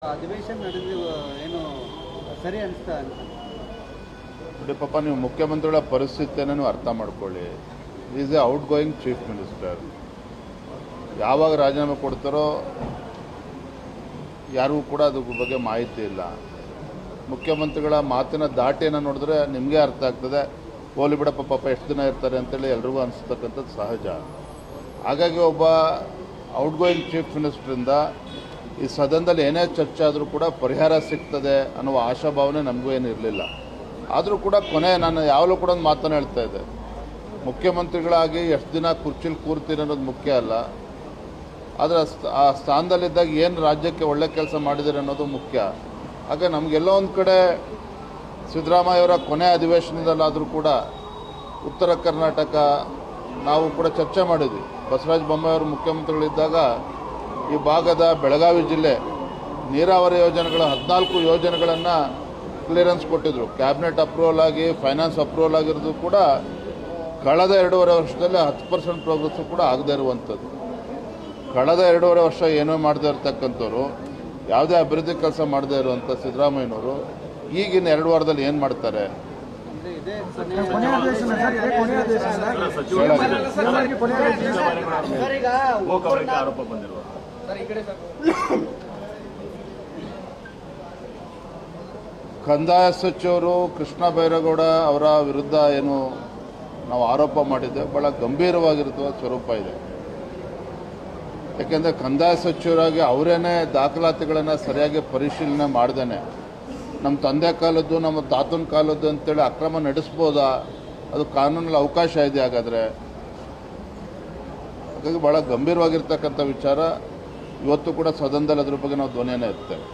ಅಧಿವೇಶನ ನಡೆದು ಏನು ಸರಿ ಅನಿಸ್ತಾ ಅಂತ ನೋಡಿ ಪಾಪ, ನೀವು ಮುಖ್ಯಮಂತ್ರಿಗಳ ಪರಿಸ್ಥಿತಿಯನ್ನು ನೀವು ಅರ್ಥ ಮಾಡ್ಕೊಳ್ಳಿ. Is A out going chief minister. ಯಾವಾಗ ರಾಜೀನಾಮೆ ಕೊಡ್ತಾರೋ ಯಾರಿಗೂ ಕೂಡ ಅದ್ರ ಬಗ್ಗೆ ಮಾಹಿತಿ ಇಲ್ಲ. ಮುಖ್ಯಮಂತ್ರಿಗಳ ಮಾತಿನ ದಾಟಿಯನ್ನು ನೋಡಿದ್ರೆ ನಿಮಗೆ ಅರ್ಥ ಆಗ್ತದೆ, ಹೋಲಿ ಬಿಡಪ್ಪ ಪಾಪ ಎಷ್ಟು ದಿನ ಇರ್ತಾರೆ ಅಂತೇಳಿ ಎಲ್ರಿಗೂ ಅನಿಸ್ತಕ್ಕಂಥದ್ದು ಸಹಜ. ಹಾಗಾಗಿ ಒಬ್ಬ ಔಟ್ ಗೋಯಿಂಗ್ ಚೀಫ್ ಮಿನಿಸ್ಟ್ರಿಂದ ಈ ಸದನದಲ್ಲಿ ಏನೇ ಚರ್ಚೆ ಆದರೂ ಕೂಡ ಪರಿಹಾರ ಸಿಗ್ತದೆ ಅನ್ನುವ ಆಶಾಭಾವನೆ ನಮಗೂ ಏನು ಇರಲಿಲ್ಲ. ಆದರೂ ಕೂಡ ನಾನು ಯಾವಾಗಲೂ ಕೂಡ ಒಂದು ಮಾತನ್ನು ಹೇಳ್ತಾ ಇದ್ದೆ, ಮುಖ್ಯಮಂತ್ರಿಗಳಾಗಿ ಎಷ್ಟು ದಿನ ಕುರ್ಚಿಲಿ ಕೂರ್ತೀರಿ ಅನ್ನೋದು ಮುಖ್ಯ ಅಲ್ಲ, ಆದರೆ ಆ ಸ್ಥಾನದಲ್ಲಿದ್ದಾಗ ಏನು ರಾಜ್ಯಕ್ಕೆ ಒಳ್ಳೆ ಕೆಲಸ ಮಾಡಿದ್ದಾರೆ ಅನ್ನೋದು ಮುಖ್ಯ. ಹಾಗೆ ನಮಗೆಲ್ಲೋ ಒಂದು ಕಡೆ ಸಿದ್ದರಾಮಯ್ಯವರ ಕೊನೆ ಅಧಿವೇಶನದಲ್ಲಾದರೂ ಕೂಡ ಉತ್ತರ ಕರ್ನಾಟಕ ನಾವು ಕೂಡ ಚರ್ಚೆ ಮಾಡಿದ್ವಿ. ಬಸವರಾಜ ಬೊಮ್ಮಾಯಿಯವರು ಮುಖ್ಯಮಂತ್ರಿಗಳಿದ್ದಾಗ ಈ ಭಾಗದ ಬೆಳಗಾವಿ ಜಿಲ್ಲೆ ನೀರಾವರಿ ಯೋಜನೆಗಳ 14 ಯೋಜನೆಗಳನ್ನು ಕ್ಲಿಯರೆನ್ಸ್ ಕೊಟ್ಟಿದ್ದರು. ಕ್ಯಾಬಿನೆಟ್ ಅಪ್ರೂವಲ್ ಆಗಿ ಫೈನಾನ್ಸ್ ಅಪ್ರೂವಲ್ ಆಗಿರೋದು ಕೂಡ ಕಳೆದ 2.5 ವರ್ಷದಲ್ಲಿ 10% ಪ್ರೋಗ್ರೆಸ್ಸು ಕೂಡ ಆಗದೇ ಇರುವಂಥದ್ದು. ಕಳೆದ 2.5 ವರ್ಷ ಏನೋ ಮಾಡದೇ ಇರ್ತಕ್ಕಂಥವ್ರು, ಯಾವುದೇ ಅಭಿವೃದ್ಧಿ ಕೆಲಸ ಮಾಡದೇ ಇರುವಂಥ ಸಿದ್ದರಾಮಯ್ಯನವರು ಈಗಿನ 2 ವಾರದಲ್ಲಿ ಏನು ಮಾಡ್ತಾರೆ? ಕಂದಾಯ ಸಚಿವರು ಕೃಷ್ಣ ಬೈರೇಗೌಡ ಅವರ ವಿರುದ್ಧ ಏನು ನಾವು ಆರೋಪ ಮಾಡಿದ್ದೆ, ಭಾಳ ಗಂಭೀರವಾಗಿರುವ ಸ್ವರೂಪ ಇದೆ. ಯಾಕೆಂದರೆ ಕಂದಾಯ ಸಚಿವರಾಗಿ ಅವರೇನೇ ದಾಖಲಾತಿಗಳನ್ನು ಸರಿಯಾಗಿ ಪರಿಶೀಲನೆ ಮಾಡ್ದೇನೆ ನಮ್ಮ ತಂದೆ ಕಾಲದ್ದು ನಮ್ಮ ತಾತನ ಕಾಲದ್ದು ಅಂತೇಳಿ ಅಕ್ರಮ ನಡೆಸ್ಬೋದಾ? ಅದು ಕಾನೂನಲ್ಲಿ ಅವಕಾಶ ಇದೆ. ಹಾಗಾದರೆ ಹಾಗಾಗಿ ಭಾಳ ಗಂಭೀರವಾಗಿರ್ತಕ್ಕಂಥ ವಿಚಾರ. ಇವತ್ತು ಕೂಡ ಸದನದಲ್ಲಿ ಅದ್ರ ಬಗ್ಗೆ ನಾವು ಧ್ವನಿಯನ್ನು ಎತ್ತೇವೆ.